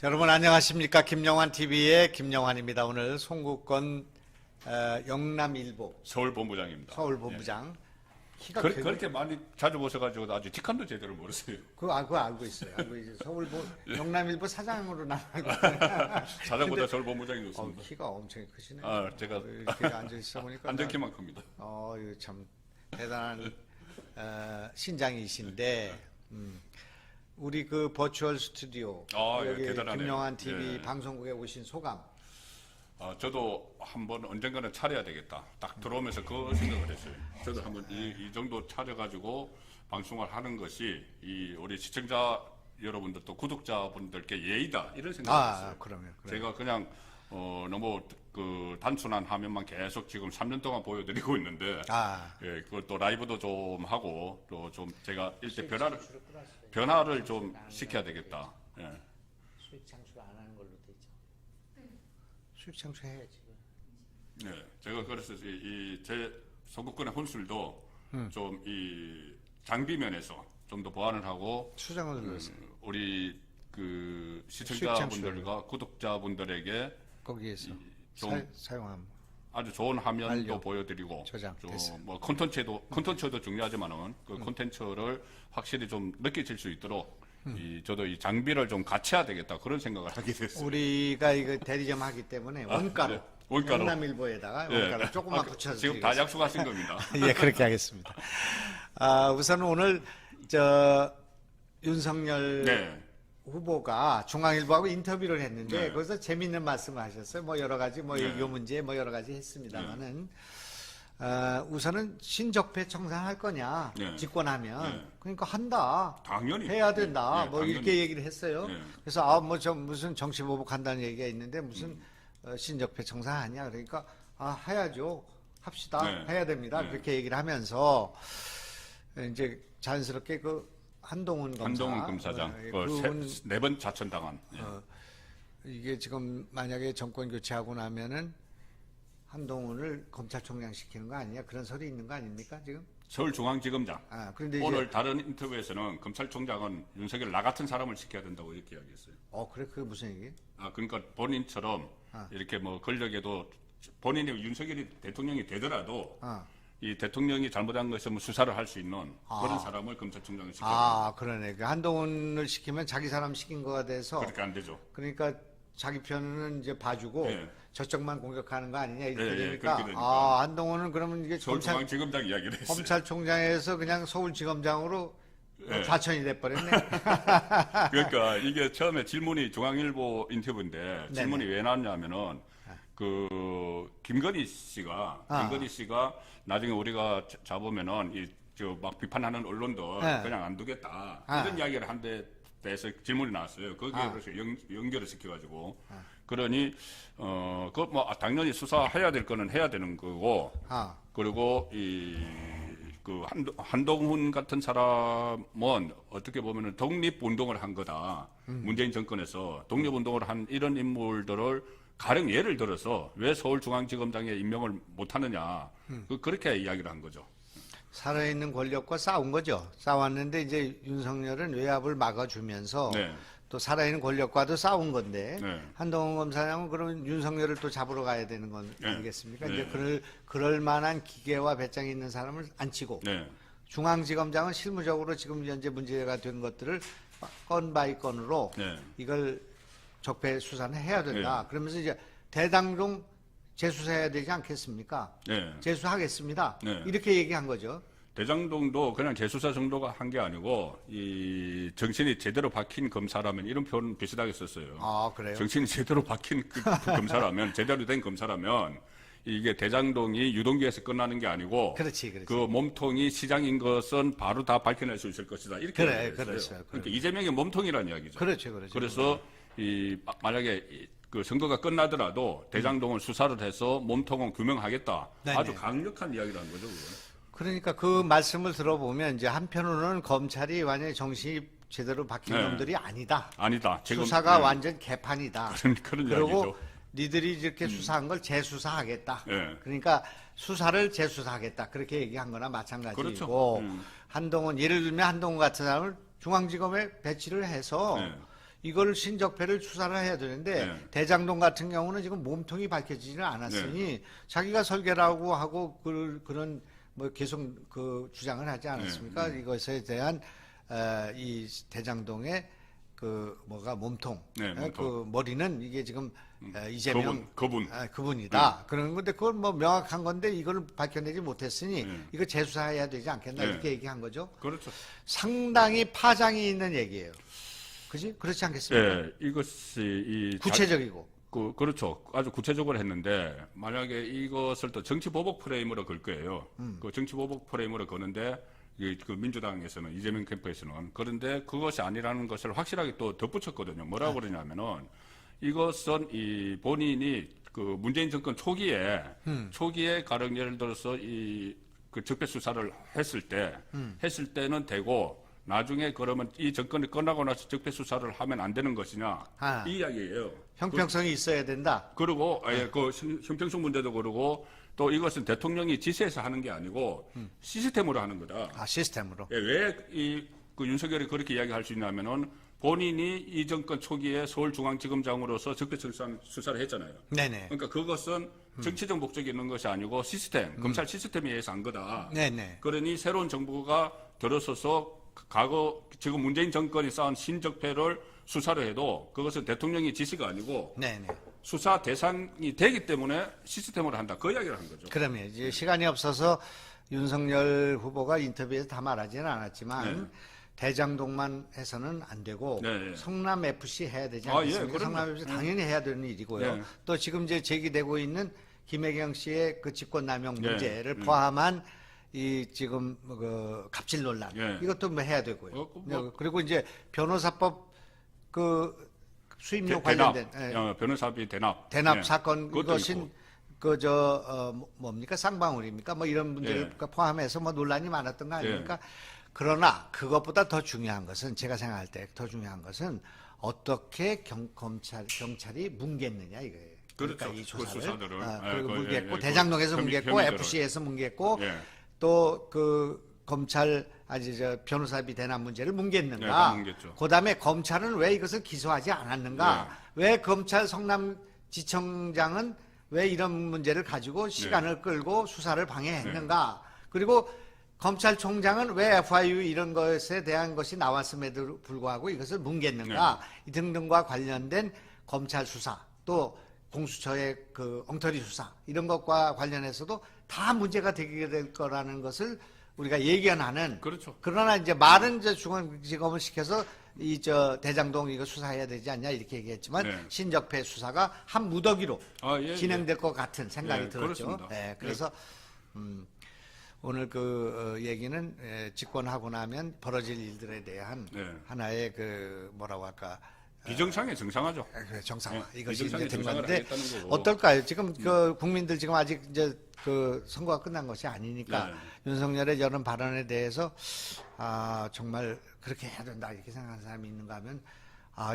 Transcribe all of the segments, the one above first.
여러분 안녕하십니까? 김영환 TV의 김영환입니다. 오늘 송국권 영남일보 서울본부장입니다. 서울본부장. 키가 그렇게 많이 자주 보셔가지고 아주 직함도 제대로 모르세요. 그거 알고 있어요. 알고 이제 영남일보 사장으로 나가고. 사장보다 서울본부장이 좋습니다. 키가 엄청 크시네요. 제가 이렇게 앉아 있어 보니까 안전키만 큽니다. 이거 참 대단한 신장이신데. 우리 그 버추얼 스튜디오 여기 대단하네요. 김영환 TV 예. 방송국에 오신 소감. 저도 한번 언젠가는 차려야 되겠다. 딱 들어오면서 그 생각을 했어요. 저도 한번 이 정도 차려가지고 방송을 하는 것이 우리 시청자 여러분들 또 구독자분들께 예의다 이런 생각을 했어요. 그러면. 제가 그냥 너무 그 단순한 화면만 계속 지금 3년 동안 보여드리고 있는데 예, 그것도 라이브도 좀 하고 또 좀 제가 일대 변화를 좀 시켜야 되겠다. 예. 수익 창출 안 하는 걸로 돼 있죠. 수익 창출해야지. 네, 제가 그래서 제 송국권의 혼술도 좀 이 장비 면에서 좀 더 보완을 하고 수정을 눌렀어요. 우리 그 시청자분들과 구독자분들에게 거기에서 좀 사용함. 아주 좋은 화면도 완료. 보여드리고 저장 됐어요. 뭐 콘텐츠도 중요하지만은 그 콘텐츠를 확실히 좀 느껴질 수 있도록 저도 이 장비를 좀 갖춰야 되겠다 그런 생각을 하게 됐어요. 우리가 이거 대리점 하기 때문에 원가로. 네. 원가로. 영남일보에다가 예. 원가로 조금만 붙여서 지금 다 약속하신 겁니다. 예, 그렇게 하겠습니다. 우선 오늘 윤석열 네. 후보가 중앙일보하고 인터뷰를 했는데 네. 거기서 재미있는 말씀을 하셨어요. 뭐 여러 가지 뭐 네. 요 문제 뭐 여러 가지 했습니다만은 우선은 신적폐 청산할 거냐 네. 집권하면 네. 그러니까 한다. 당연히 해야 된다. 네, 뭐 당연히. 이렇게 얘기를 했어요. 네. 그래서 무슨 정치보복한다는 얘기가 있는데 무슨 신적폐 청산하냐 그러니까 해야죠. 합시다. 네. 해야 됩니다. 네. 그렇게 얘기를 하면서 이제 자연스럽게 한동훈 검사장 그분 네 번 자천당한. 예. 이게 지금 만약에 정권 교체하고 나면은 한동훈을 검찰총장 시키는 거 아니냐 그런 소리 있는 거 아닙니까 지금? 서울중앙지검장. 그런데 오늘 다른 인터뷰에서는 검찰총장은 윤석열 나 같은 사람을 시켜야 된다고 이렇게 이야기했어요. 그래 그게 무슨 얘기? 그러니까 본인처럼 이렇게 뭐 권력에도 본인이 윤석열이 대통령이 되더라도 이 대통령이 잘못한 것에 뭐 수사를 할 수 있는 그런 사람을 검찰총장을 시켜야 된다. 그러네. 그 한동훈을 시키면 자기 사람 시킨 거가 돼서 그렇게 안 되죠. 그러니까 자기 편은 이제 봐주고 네. 저쪽만 공격하는 거 아니냐 이렇게 네, 되니까 그렇게 되니까. 한동훈은 그러면 이게 서울중앙지검장 이야기를 했어요. 검찰총장에서 그냥 서울지검장으로 좌천이 돼버렸네. 그러니까 이게 처음에 질문이 중앙일보 인터뷰인데 질문이 왜 나왔냐면은 김건희 씨가 나중에 우리가 잡으면은 막 비판하는 언론들 그냥 안 두겠다 이런 이야기를 한 데 대해서 질문이 나왔어요. 거기에 그래서 연결을 시켜가지고 그러니 당연히 수사해야 될 거는 해야 되는 거고 그리고 한동훈 같은 사람은 어떻게 보면은 독립운동을 한 거다. 문재인 정권에서 독립운동을 한 이런 인물들을 가령 예를 들어서 왜 서울중앙지검장에 임명을 못하느냐 그렇게 이야기를 한 거죠. 살아있는 권력과 싸운 거죠. 싸웠는데 이제 윤석열은 외압을 막아주면서 또 살아있는 권력과도 싸운 건데 한동훈 검사장은 그러면 윤석열을 또 잡으러 가야 되는 건 아니겠습니까? 이제 그럴 만한 기계와 배짱이 있는 사람을 안 치고 중앙지검장은 실무적으로 지금 현재 문제가 된 것들을 건 바이 건으로 이걸 적폐 수사는 해야 된다. 그러면서 이제 대장동 재수사해야 되지 않겠습니까? 재수하겠습니다. 이렇게 얘기한 거죠. 대장동도 그냥 재수사 정도가 한 게 아니고 이 정신이 제대로 박힌 검사라면 이런 표현 비슷하게 썼어요. 그래요? 정신이 제대로 박힌 그 검사라면 제대로 된 검사라면 이게 대장동이 유동기에서 끝나는 게 아니고 그렇지. 그 몸통이 시장인 것은 바로 다 밝혀낼 수 있을 것이다. 이렇게 그렇죠. 그러니까 이재명이 몸통이라는 이야기죠. 그렇죠. 그래서 만약에 그 선거가 끝나더라도 대장동을 수사를 해서 몸통은 규명하겠다. 아주 강력한 이야기라는 거죠. 그건. 그러니까 그 말씀을 들어보면 이제 한편으로는 검찰이 완전히 정신이 제대로 박힌 놈들이 아니다. 지금 수사가 완전 개판이다. 그런 그리고 이야기죠. 니들이 이렇게 수사한 걸 재수사하겠다. 네. 그러니까 수사를 재수사하겠다. 그렇게 얘기한 거나 마찬가지고 그렇죠. 한동훈 예를 들면 한동훈 같은 사람을 중앙지검에 배치를 해서 이걸 신적폐를 수사를 해야 되는데 네. 대장동 같은 경우는 지금 몸통이 밝혀지지는 않았으니 자기가 설계라고 하고 그런 뭐 계속 그 주장을 하지 않았습니까? 이것에 대한 이 대장동의 그 뭐가 몸통, 몸통. 그 머리는 이게 지금 이재명 네. 그분이다. 그런 건데 그건 뭐 명확한 건데 이걸 밝혀내지 못했으니 이거 재수사해야 되지 않겠나 이렇게 얘기한 거죠. 그렇죠. 상당히 파장이 있는 얘기예요. 그지? 그렇지 않겠습니까? 예, 이것이 구체적이고. 그렇죠. 아주 구체적으로 했는데 만약에 이것을 또 정치 보복 프레임으로 걸 거예요. 그 정치 보복 프레임으로 거는데 그 민주당에서는 이재명 캠프에서는 그런데 그것이 아니라는 것을 확실하게 또 덧붙였거든요. 뭐라고 그러냐면은 이것은 이 본인이 그 문재인 정권 초기에 가령 예를 들어서 그 적폐 수사를 했을 때는 되고 나중에 그러면 이 정권이 끝나고 나서 적폐 수사를 하면 안 되는 것이냐 이 이야기예요. 형평성이 있어야 된다. 그리고 그 형평성 문제도 그러고 또 이것은 대통령이 지시해서 하는 게 아니고 시스템으로 하는 거다. 아, 시스템으로. 예, 왜 그 윤석열이 그렇게 이야기할 수 있냐면은 본인이 이 정권 초기에 서울중앙지검장으로서 적폐 수사를 했잖아요. 네네. 그러니까 그것은 정치적 목적이 있는 것이 아니고 시스템, 검찰 시스템에 의해서 한 거다. 네네. 그러니 새로운 정부가 들어서서 과거 지금 문재인 정권이 쌓은 신적폐를 수사를 해도 그것은 대통령의 지시가 아니고 네네. 수사 대상이 되기 때문에 시스템으로 한다. 그 이야기를 한 거죠. 그러면 이제 시간이 없어서 윤석열 후보가 인터뷰에서 다 말하지는 않았지만 대장동만 해서는 안 되고 성남 FC 해야 되지 않겠습니까? 성남 FC 당연히 해야 되는 일이고요. 또 지금 이제 제기되고 있는 김혜경 씨의 그 직권남용 문제를 포함한 이 지금 그 갑질 논란 이것도 뭐 해야 되고요. 그리고 이제 변호사법 그 수임료 관련된 변호사비 대납 사건 이것은 뭡니까 쌍방울입니까? 뭐 이런 문제를 포함해서 뭐 논란이 많았던 거 아닙니까? 그러나 그것보다 더 중요한 것은 제가 생각할 때 더 중요한 것은 어떻게 경찰이 뭉갰느냐 이거예요. 그렇죠. 그러니까 이 조사를 수사들을 그리고 뭉갰고 대장동에서 뭉갰고 FC에서 뭉갰고 또 그 검찰 변호사비 대납 문제를 뭉갰는가? 그다음에 검찰은 왜 이것을 기소하지 않았는가? 왜 검찰 성남지청장은 왜 이런 문제를 가지고 시간을 끌고 수사를 방해했는가? 그리고 검찰총장은 왜 FIU 이런 것에 대한 것이 나왔음에도 불구하고 이것을 뭉갰는가? 이 등등과 관련된 검찰 수사 또 공수처의 그 엉터리 수사 이런 것과 관련해서도 다 문제가 되게 될 거라는 것을 우리가 예견하는. 그렇죠. 그러나 이제 말은 이제 중앙지검을 시켜서 대장동 이거 수사해야 되지 않냐 이렇게 얘기했지만 신적폐 수사가 한 무더기로 진행될 것 같은 생각이 들었죠. 그래서 오늘 그 얘기는 집권하고 나면 벌어질 일들에 대한 하나의 그 뭐라고 할까. 비정상에 정상화죠. 정상화. 이것이 이제 된 정상화를 건데 어떨까요? 지금 그 국민들 지금 아직 이제 그 선거가 끝난 것이 아니니까 윤석열의 여러 발언에 대해서 정말 그렇게 해야 된다 이렇게 생각하는 사람이 있는가 하면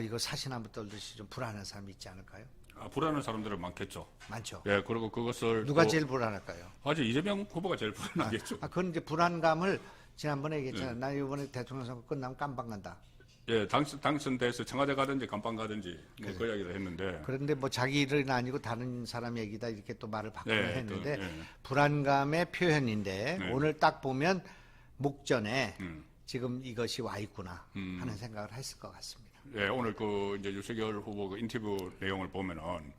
이거 사시나무 떨듯이 좀 불안한 사람이 있지 않을까요? 불안한 사람들은 많겠죠. 많죠. 그리고 그것을 누가 제일 불안할까요? 이재명 후보가 제일 불안하겠죠. 그건 이제 불안감을 지난번에 얘기했잖아요. 나 이번에 대통령 선거 끝나면 깜빵 간다. 당선돼서 청와대 가든지 감방 가든지 그 이야기를 했는데. 그런데 뭐 자기 일은 아니고 다른 사람 얘기다 이렇게 또 말을 바꾸려 했는데 불안감의 표현인데 오늘 딱 보면 목전에 지금 이것이 와 있구나 하는 생각을 했을 것 같습니다. 오늘 그 이제 윤석열 후보 그 인터뷰 내용을 보면은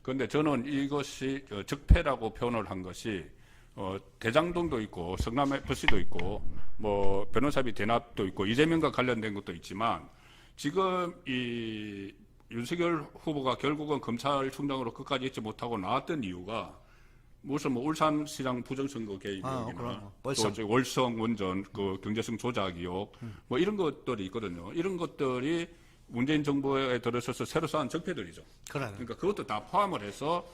그런데 저는 이것이 적폐라고 표현을 한 것이 대장동도 있고 성남 FC도 있고 뭐 변호사비 대납도 있고 이재명과 관련된 것도 있지만 지금 이 윤석열 후보가 결국은 검찰총장으로 끝까지 있지 못하고 나왔던 이유가 무슨 뭐 울산시장 부정선거 개입이나 또 월성 원전 그 경제성 조작 의혹 뭐 이런 것들이 있거든요. 이런 것들이 문재인 정부에 들어서서 새로 쌓은 적폐들이죠. 그러니까 그것도 다 포함을 해서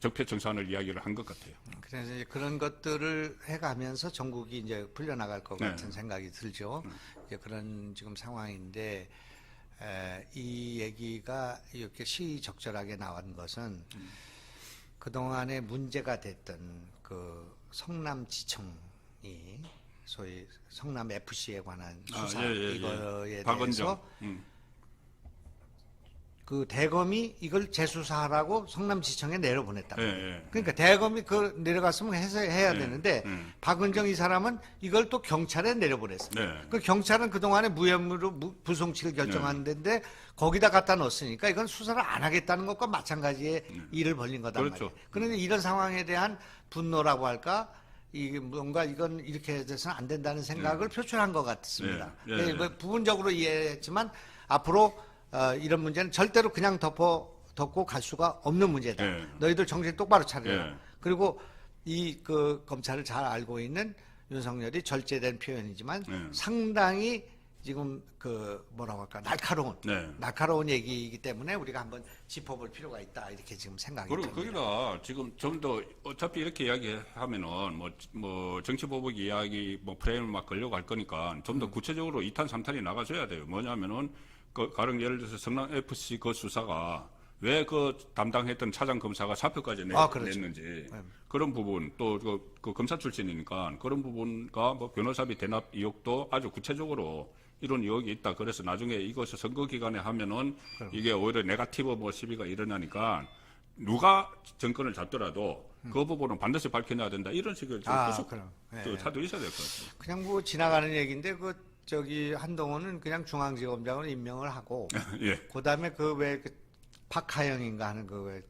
적폐 청산을 이야기를 한 것 같아요. 그래서 이제 그런 것들을 해가면서 전국이 이제 풀려나갈 것 같은 생각이 들죠. 이제 그런 지금 상황인데 이 얘기가 이렇게 시의적절하게 나온 것은 그동안에 문제가 됐던 그 성남지청이 소위 성남 FC에 관한 수사 이거에 대해서 그 대검이 이걸 재수사하라고 성남지청에 내려보냈다. 예. 그러니까 대검이 그 내려갔으면 해야 되는데 박은정 이 사람은 이걸 또 경찰에 내려보냈어요. 그 경찰은 그 동안에 무혐의로 부송치를 결정한 데인데 거기다 갖다 넣었으니까 이건 수사를 안 하겠다는 것과 마찬가지의 일을 벌린 거단 그렇죠. 말이에요. 그런데 이런 상황에 대한 분노라고 할까? 이게 뭔가 이건 이렇게 해서는 안 된다는 생각을 표출한 것 같습니다. 뭐 부분적으로 이해했지만 앞으로 이런 문제는 절대로 그냥 덮고 갈 수가 없는 문제다. 너희들 정신 똑바로 차려라. 그리고 이 그 검찰을 잘 알고 있는 윤석열이 절제된 표현이지만 상당히 지금 그 뭐라고 할까 날카로운 얘기이기 때문에 우리가 한번 짚어볼 필요가 있다 이렇게 지금 생각이 그리고 듭니다. 거기다 지금 좀 더 어차피 이렇게 이야기하면은 뭐 정치보복 이야기 뭐 프레임을 막 걸려고 할 거니까 좀 더 구체적으로 2탄 3탄이 나가줘야 돼요. 뭐냐면은 그 가령 예를 들어서 성남 FC 그 수사가 왜 그 담당했던 차장 검사가 사표까지 냈는지 그런 부분 또 그 검사 출신이니까 그런 부분과 뭐 변호사비 대납 의혹도 아주 구체적으로 이런 의혹이 있다. 그래서 나중에 이것을 선거 기간에 하면은 이게 오히려 네거티브 뭐 시비가 일어나니까 누가 정권을 잡더라도 그 부분은 반드시 밝혀내야 된다. 이런 식의 차도 있어야 될 것 같아요. 그냥 뭐 지나가는 얘기인데 저기 한동훈은 그냥 중앙지검장으로 임명을 하고 그다음에 그 왜 박하영인가 하는 그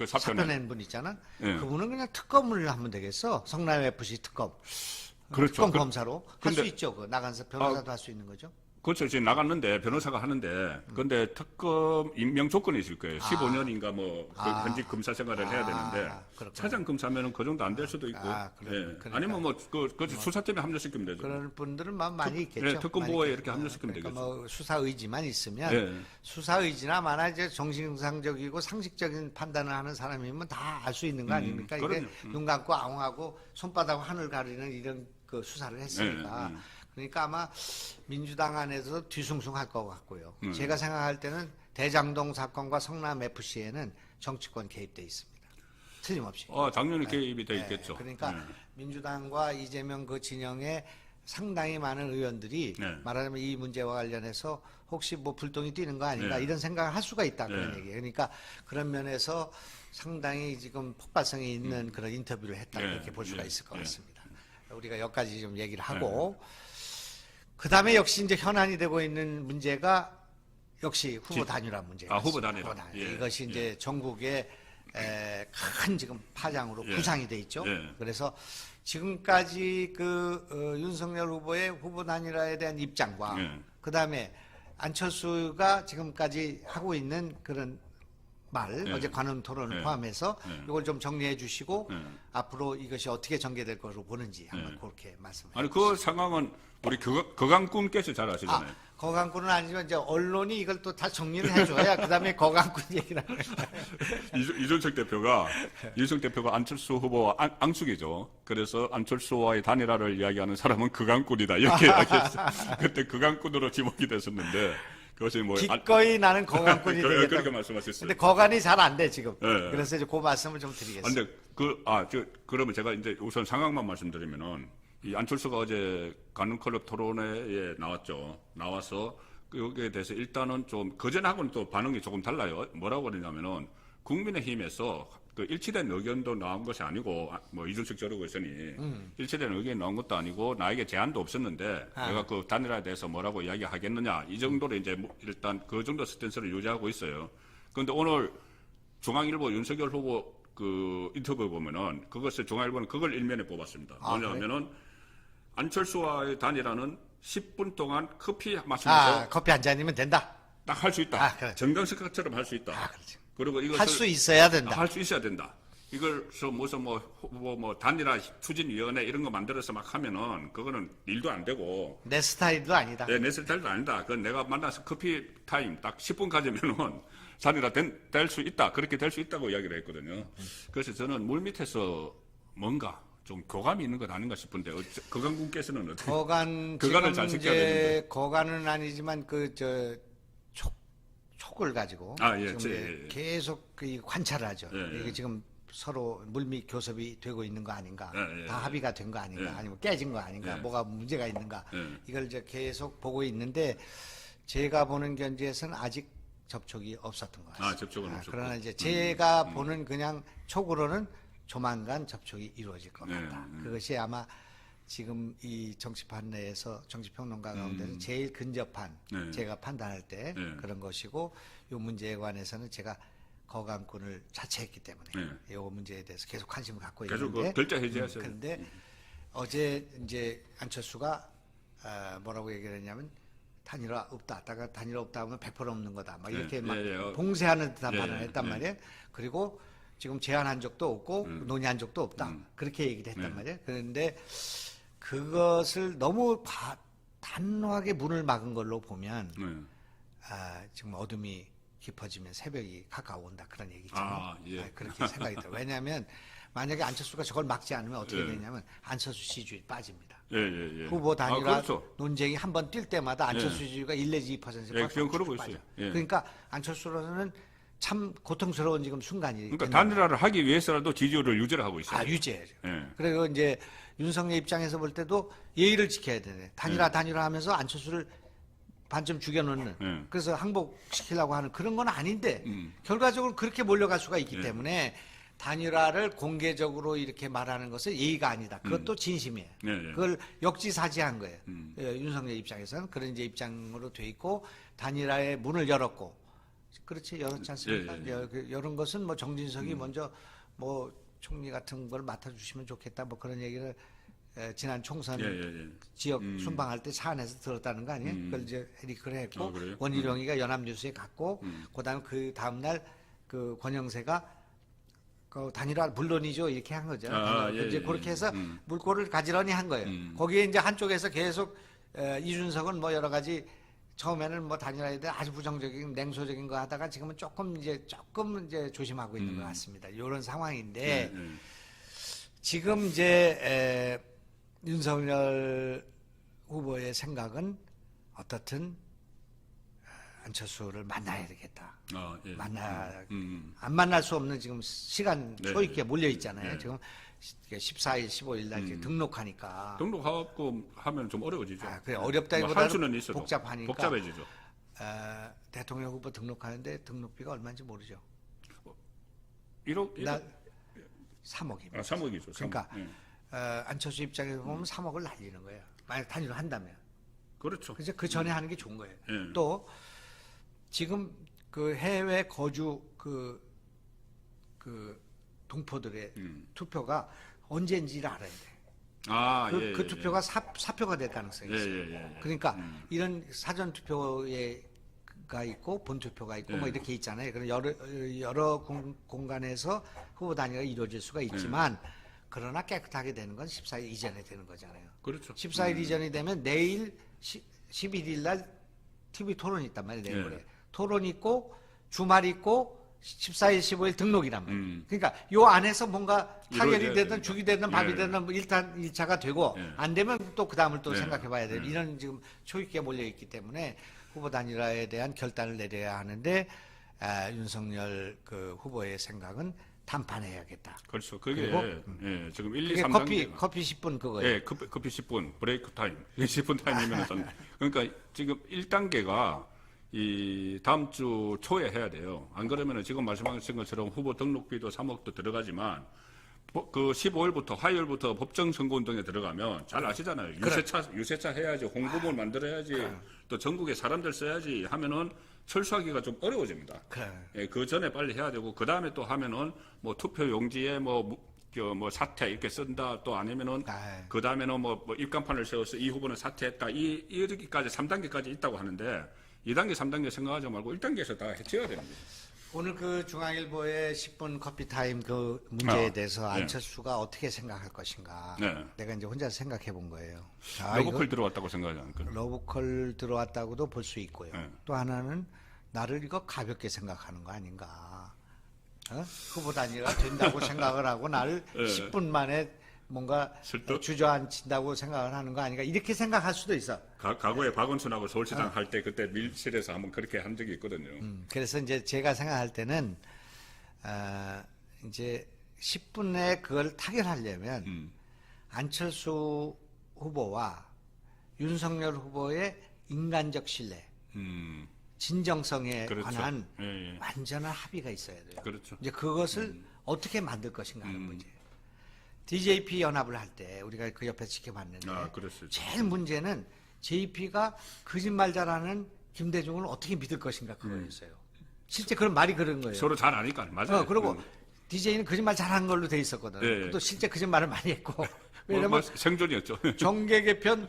사표낸 분 있잖아. 그분은 그냥 특검을 하면 되겠어. 성남 FC 특검. 그렇죠. 특검 검사로 할 수 있죠. 나간서 변호사도 할 수 있는 거죠. 그렇죠. 지금 나갔는데 변호사가 하는데 근데 특검 임명 조건이 있을 거예요. 15년인가 뭐 현직 검사 생활을 해야 되는데 차장 검사면은 그 정도 안 될 수도 있고 아니면 뭐 그 수사 때문에 합류시키면 되죠. 그런 분들은 많이 있겠죠. 특검 보호에 이렇게 합류시키면 그러니까 되겠죠. 뭐 수사 의지만 있으면 수사 의지나 만화 이제 정신상적이고 상식적인 판단을 하는 사람이면 다 알 수 있는 거 아닙니까? 이게 눈 감고 아웅하고 손바닥 하늘 가리는 이런 그 수사를 했으니까. 그러니까 아마 민주당 안에서 뒤숭숭할 것 같고요. 제가 생각할 때는 대장동 사건과 성남 FC에는 정치권 개입돼 있습니다. 틀림없이. 당연히 개입이 돼 있겠죠. 그러니까 민주당과 이재명 그 진영에 상당히 많은 의원들이 말하자면 이 문제와 관련해서 혹시 뭐 불똥이 뛰는 거 아닌가 이런 생각을 할 수가 있다 그런 얘기예요. 그러니까 그런 면에서 상당히 지금 폭발성이 있는 그런 인터뷰를 했다 이렇게 볼 수가 있을 것 같습니다. 우리가 여기까지 좀 얘기를 하고 그 다음에 역시 이제 현안이 되고 있는 문제가 역시 후보 단일화 문제가 후보 단일화. 이것이 이제 전국에 큰 지금 파장으로 부상이 돼 있죠. 그래서 지금까지 윤석열 후보의 후보 단일화에 대한 입장과 그 다음에 안철수가 지금까지 하고 있는 그런 어제 관훈 토론을 포함해서 이걸 좀 정리해 주시고 앞으로 이것이 어떻게 전개될 것으로 보는지 한번 그렇게 말씀해 주세요. 아니 그 상황은 우리 거강꾼께서 잘 아시잖아요. 거강꾼은 아니지만 이제 언론이 이걸 또 다 정리를 해줘야 그다음에 거강꾼 얘기를 하는 거예요. 이준석 대표가 안철수 후보 앙숙이죠. 그래서 안철수와의 단일화를 이야기하는 사람은 거강꾼이다 이렇게 이야기했어요. 그때 거강꾼으로 지목이 됐었는데 그것이 뭐 기꺼이 나는 거강꾼이 되겠다. 그렇게 말씀하셨어요. 근데 거간이 잘 안 돼 지금. 그래서 이제 그 말씀을 좀 드리겠습니다. 근데 그러면 제가 이제 우선 상황만 말씀드리면은 이 안철수가 어제 관훈클럽 토론회에 나와서 여기에 대해서 일단은 좀 그전하고는 또 반응이 조금 달라요. 뭐라고 그러냐면은 국민의힘에서 그 일치된 의견도 나온 것이 아니고 뭐 이준석 저러고 있으니 일치된 의견이 나온 것도 아니고 나에게 제안도 없었는데 내가 그 단일화에 대해서 뭐라고 이야기하겠느냐 이 정도로 이제 일단 그 정도 스탠스를 유지하고 있어요. 그런데 오늘 중앙일보 윤석열 후보 그 인터뷰 보면은 중앙일보는 그걸 일면에 뽑았습니다. 뭐냐면은 안철수와의 단일화는 10분 동안 커피 마시면서 커피 한 잔이면 된다. 딱 할 수 있다. 그래. 정강석처럼 할 수 있다. 그렇죠. 그리고 이것을 할 수 있어야 된다. 할 수 있어야 된다. 이걸 무슨 뭐 단일화 추진위원회 이런 거 만들어서 막 하면은 그거는 일도 안 되고 내 스타일도 아니다. 내 스타일도 아니다. 그건 내가 만나서 커피 타임 딱 10분 가지면은 단일화 될 수 있다. 그렇게 될 수 있다고 이야기를 했거든요. 그래서 저는 물밑에서 뭔가 좀 교감이 있는 것 아닌가 싶은데 거강군께서는 어떻게? 거간을 잘 지켜야 되는데. 거간은 아니지만 촉을 가지고 지금 계속 관찰을 하죠. 이게 지금 서로 물밑 교섭이 되고 있는 거 아닌가? 다 합의가 된 거 아닌가? 아니면 깨진 거 아닌가? 뭐가 문제가 있는가? 이걸 이제 계속 보고 있는데 제가 보는 견지에서는 아직 접촉이 없었던 것 같습니다. 아, 접촉은 없었고. 그러나 이제 제가 보는 그냥 촉으로는 조만간 접촉이 이루어질 것 같다. 그것이 아마 지금 이 정치판 내에서 정치평론가 가운데서 제일 근접한 네. 제가 판단할 때 그런 것이고 이 문제에 관해서는 제가 거강권을 자체했기 때문에 이 문제에 대해서 계속 관심을 갖고 계속 있는데 그 결자 해지하셔야 그런데 어제 이제 안철수가 뭐라고 얘기를 했냐면 단일화 없다. 아까 단일화 없다 하면 100% 없는 거다. 막 이렇게 막 봉쇄하는 듯한 발언을 했단 말이에요. 그리고 지금 제안한 적도 없고 논의한 적도 없다. 그렇게 얘기를 했단 말이에요. 그런데 그것을 너무 단호하게 문을 막은 걸로 보면 지금 어둠이 깊어지면 새벽이 가까워온다. 그런 얘기죠. 그렇게 생각이 들어요. 왜냐하면 만약에 안철수가 저걸 막지 않으면 어떻게 되냐면 안철수 지지율이 빠집니다. 후보 단일화 그렇죠. 논쟁이 한번 뛸 때마다 안철수 지지율가 1 내지 2%가 지금 그러고 있어요. 그러니까 안철수로서는 참 고통스러운 지금 순간이. 그러니까 단일화를 하기 위해서라도 지지율을 유지를 하고 있어요. 유지해야죠. 그리고 이제 윤석열 입장에서 볼 때도 예의를 지켜야 되네. 단일화 하면서 안철수를 반쯤 죽여놓는. 그래서 항복시키려고 하는 그런 건 아닌데 결과적으로 그렇게 몰려갈 수가 있기 때문에 단일화를 공개적으로 이렇게 말하는 것은 예의가 아니다. 그것도 진심이에요. 그걸 역지사지한 거예요. 윤석열 입장에서는 그런 이제 입장으로 돼 있고 단일화의 문을 열었고, 그렇지 열었지 않습니까? 이런 것은 뭐 정진석이 먼저 뭐 총리 같은 걸 맡아주시면 좋겠다. 뭐 그런 얘기를 지난 총선 지역 순방할 때 차 안에서 들었다는 거 아니에요? 그걸 이제 리크를 했고 원희룡이가 연합뉴스에 갔고 그다음에 그 다음날 그 권영세가 그 단일화 물론이죠 이렇게 한 거죠. 이제 그렇게 해서 물꼬를 가지런히 한 거예요. 거기에 이제 한쪽에서 계속 이준석은 뭐 여러 가지 처음에는 뭐 단일화에 대해 아주 부정적인 냉소적인 거 하다가 지금은 조금 이제 조심하고 있는 것 같습니다. 이런 상황인데 지금 이제 윤석열 후보의 생각은 어떻든 안철수를 만나야 되겠다. 안 만날 수 없는 지금 시간 초입기에 몰려 있잖아요. 지금 14일, 15일 날 등록하니까. 등록하고 하면 좀 어려워지죠. 그래 어렵다기보다는 할 수는 있어도 복잡하니까. 복잡해지죠. 대통령 후보 등록하는데 등록비가 얼마인지 모르죠. 1억? 3억입니다. 3억이죠. 그러니까 안철수 입장에서 보면 3억을 날리는 거예요. 만약 단일화 한다면. 그렇죠. 그래서 그 전에 하는 게 좋은 거예요. 또 지금 그 해외 거주 그 동포들의 투표가 언제인지를 알아야 돼. 그 투표가 사표가 될 가능성이 있어요. 그러니까 이런 사전 투표가 있고 본 투표가 있고 뭐 이렇게 있잖아요. 그런 여러 공간에서 후보 단일화가 이루어질 수가 있지만 그러나 깨끗하게 되는 건 14일 이전에 되는 거잖아요. 그렇죠. 14일 이전이 되면 내일 11일 날 TV 토론이 있단 말이에요. 내일 모레. 토론 있고 주말 있고 14일, 15일 등록이란 말이에요. 그러니까 요 안에서 뭔가 타결이 되든 죽이 되든 밥이 되든 일단 1차가 되고 안 되면 또 그 다음을 또 생각해 봐야 돼요. 이런 지금 초입기에 몰려 있기 때문에 후보 단일화에 대한 결단을 내려야 하는데 윤석열 그 후보의 생각은 단판해야겠다. 그렇죠. 그게 지금 1, 2, 그게 3단계. 커피 10분 그거예요. 커피 10분, 브레이크 타임. 10분 타임이면 그러니까 지금 1단계가 이 다음 주 초에 해야 돼요. 안 그러면은 지금 말씀하신 것처럼 후보 등록비도 3억도 들어가지만 그 15일부터 화요일부터 법정 선거운동에 들어가면 잘 아시잖아요. 유세차 해야지, 홍보물 만들어야지, 또 전국에 사람들 써야지 하면은 철수하기가 좀 어려워집니다. 그 전에 빨리 해야 되고 그 다음에 또 하면은 뭐 투표 용지에 뭐 사퇴 이렇게 쓴다 또 아니면은 그 다음에는 뭐 입간판을 세워서 이 후보는 사퇴했다 이렇게까지 3단계까지 있다고 하는데 2단계, 3단계 생각하지 말고 1단계에서 다 해쳐야 되는 거죠. 오늘 그 중앙일보의 10분 커피타임 그 문제에 대해서 안철수가 어떻게 생각할 것인가. 내가 이제 혼자 생각해 본 거예요. 러브콜 들어왔다고 생각하지 않을까요? 러브콜 들어왔다고도 볼 수 있고요. 또 하나는 나를 이거 가볍게 생각하는 거 아닌가. 후보 단일화 된다고 생각을 하고 나를 10분 만에 뭔가 주저앉힌다고 생각을 하는 거 아닌가 이렇게 생각할 수도 있어. 과거에 박원순하고 서울시장 할 때 그때 밀실에서 한번 그렇게 한 적이 있거든요. 그래서 이제 제가 생각할 때는 이제 10분 내에 그걸 타결하려면 안철수 후보와 윤석열 후보의 인간적 신뢰, 진정성에 그렇죠. 관한 예, 예. 완전한 합의가 있어야 돼요. 그렇죠. 이제 그것을 어떻게 만들 것인가 하는 음. 문제예요. DJP 연합을 할 때 우리가 그 옆에 지켜봤는데 그랬어요. 제일 문제는 JP가 거짓말 잘하는 김대중을 어떻게 믿을 것인가 그거였어요. 실제 그런 말이 그런 거예요. 서로 잘 아니까 맞아요. 그리고 DJ는 거짓말 잘하는 걸로 돼 있었거든. 예, 예. 또 실제 거짓말을 많이 했고. 뭐 왜냐면 생존이었죠. 정계 개편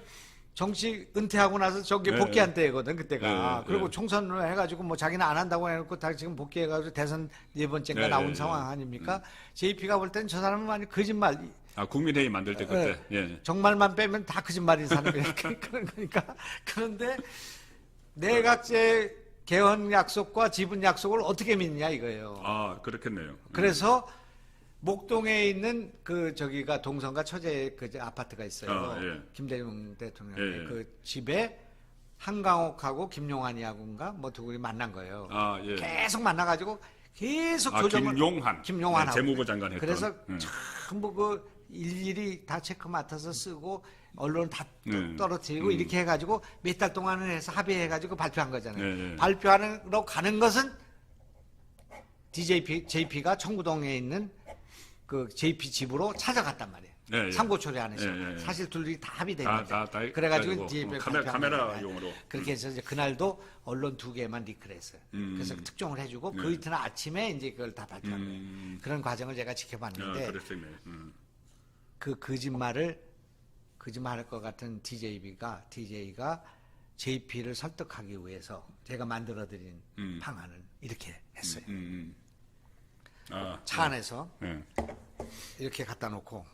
정치 은퇴하고 나서 정계 예, 복귀한 때거든 그때가. 예, 그리고 예. 총선을 해가지고 뭐 자기는 안 한다고 해놓고 다 지금 복귀해가지고 대선 4번째인가 예, 나온 예, 상황 아닙니까? JP가 볼 땐 저 사람은 많이 거짓말. 국민회의 만들 때 그때. 예. 정말만 빼면 다 거짓말인 사람이니까 그런 거니까. 그런데 내각제 개헌 약속과 지분 약속을 어떻게 믿냐 이거예요. 그렇겠네요. 그래서 목동에 있는 그 저기가 동성과 처제 그 아파트가 있어요. 예. 김대중 대통령의 예, 예. 그 집에 한강옥하고 김용환이하고인가 뭐 두 분이 만난 거예요. 예. 계속 만나가지고 계속 조정을 김용환 재무부 장관 했던. 그래서 전부 그 일일이 다 체크 맡아서 쓰고 언론 다 떨어뜨리고 이렇게 해가지고 몇 달 동안을 해서 합의해가지고 발표한 거잖아요. 예, 예. 발표하러 가는 것은 JP가 청구동에 있는 그 JP 집으로 찾아갔단 말이에요. 예, 예. 상고 초래하는 식으로. 예, 예. 사실 둘이 다 합의된 다- 거죠. 다- 다 그래가지고 해가지고 DJP 카메라용으로. 그렇게 해서 이제 그날도 언론 2개만 리크를 했어요. 그래서 특종을 해주고 그 이튿날 아침에 이제 그걸 다 발표한 거예요. 그런 과정을 제가 지켜봤는데 그랬었네. 그 거짓말할 것 같은 DJ가 JP를 설득하기 위해서 제가 만들어드린 방안은 이렇게 했어요. 차 안에서 이렇게 갖다 놓고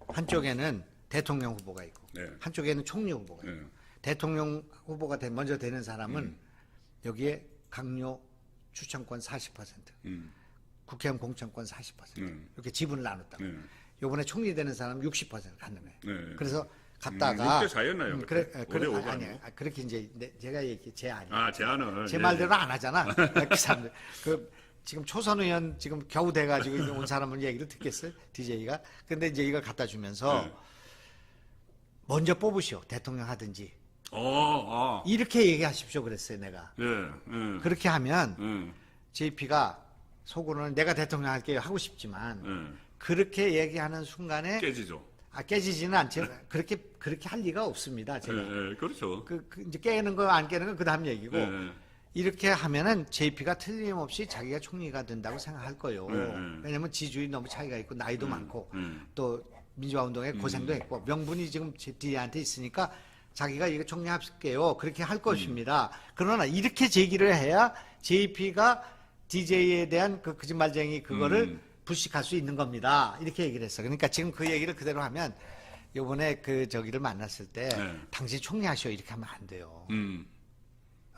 한쪽에는 대통령 후보가 있고 네. 한쪽에는 총리 후보가 있고 대통령 후보가 먼저 되는 사람은 여기에 강요 추천권 40%, 국회의원 공천권 40% 이렇게 지분을 나눴다. 요번에 총리 되는 사람은 60% 갖는 거예요. 그래서 갔다가 6대 4였나요? 아니에요. 그렇게 이제 제가 얘기 제안이. 제안을. 제 말대로 안 하잖아. 그 사람들. 지금 초선 의원 지금 겨우 돼가지고 온 사람은 얘기를 듣겠어요? DJ가. 근데 이제 이걸 갖다 주면서 먼저 뽑으시오. 대통령 하든지. 이렇게 얘기하십시오. 그랬어요. 내가. 그렇게 하면 JP가 속으로는 내가 대통령 할게요. 하고 싶지만 그렇게 얘기하는 순간에 깨지죠. 깨지지는 않죠. 그렇게 할 리가 없습니다. 제가. 그렇죠. 이제 깨는 거 안 깨는 건 그 다음 얘기고. 이렇게 하면은 JP가 틀림없이 자기가 총리가 된다고 생각할 거예요. 왜냐면 지지율이 너무 차이가 있고 나이도 많고 또 민주화 운동에 고생도 했고 명분이 지금 DJ한테 있으니까 자기가 이거 총리할게요. 그렇게 할 것입니다. 그러나 이렇게 제기를 해야 JP가 DJ에 대한 그 거짓말쟁이 그거를 불식할 수 있는 겁니다. 이렇게 얘기를 했어. 그러니까 지금 그 얘기를 그대로 하면 요번에 그 저기를 만났을 때 당신 총리하시오 이렇게 하면 안 돼요.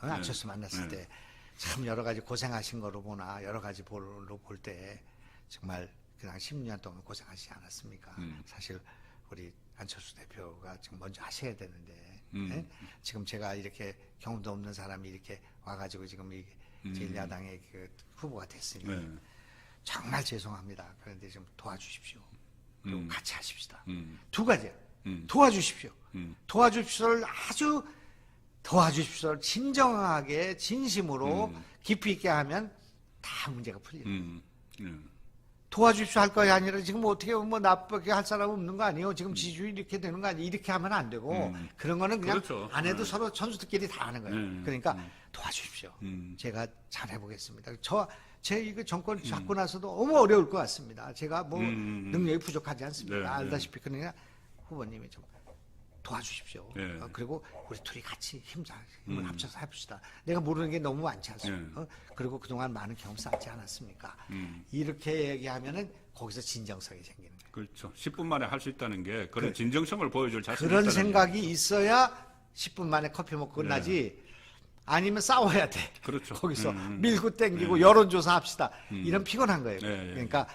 안철수 만났을 때 참 여러 가지 고생하신 거로 보나 여러 가지 볼로 볼 때 정말 그냥 10년 동안 고생하시지 않았습니까? 사실 우리 안철수 대표가 지금 먼저 하셔야 되는데 예? 지금 제가 이렇게 경험도 없는 사람이 이렇게 와가지고 지금 이 제1야당의 그 후보가 됐으니 정말 죄송합니다. 그런데 좀 도와주십시오. 그리고 같이 하십시다. 두 가지예요. 도와주십시오. 도와주십시오를 아주 도와주십시오. 진정하게 진심으로 깊이 있게 하면 다 문제가 풀려요. 도와주십시오 할 거야 아니라 지금 어떻게 뭐 나쁘게 할 사람 없는 거 아니에요. 지금 지지율이 이렇게 되는 거 아니에요. 이렇게 하면 안 되고 그런 거는 그냥 그렇죠. 안 해도 서로 선수들끼리 다 하는 거예요. 그러니까 도와주십시오. 제가 잘 해보겠습니다. 제 이거 정권 잡고 나서도 너무 어려울 것 같습니다. 제가 뭐 능력이 부족하지 않습니다. 알다시피 그러니까 후보님이 좀 도와주십시오. 그리고 우리 둘이 같이 힘을 합쳐서 해봅시다. 내가 모르는 게 너무 많지 않습니까? 그리고 그동안 많은 경험 쌓지 않았습니까? 이렇게 얘기하면은 거기서 진정성이 생기는 거예요. 그렇죠. 10분 만에 할 수 있다는 게 그런 진정성을 보여줄 자신이 그런 있다는 생각이 있어야 10분 만에 커피 먹고 끝나지. 아니면 싸워야 돼. 그렇죠. 거기서 밀고 땡기고 여론조사 합시다. 이런 피곤한 거예요. 그러니까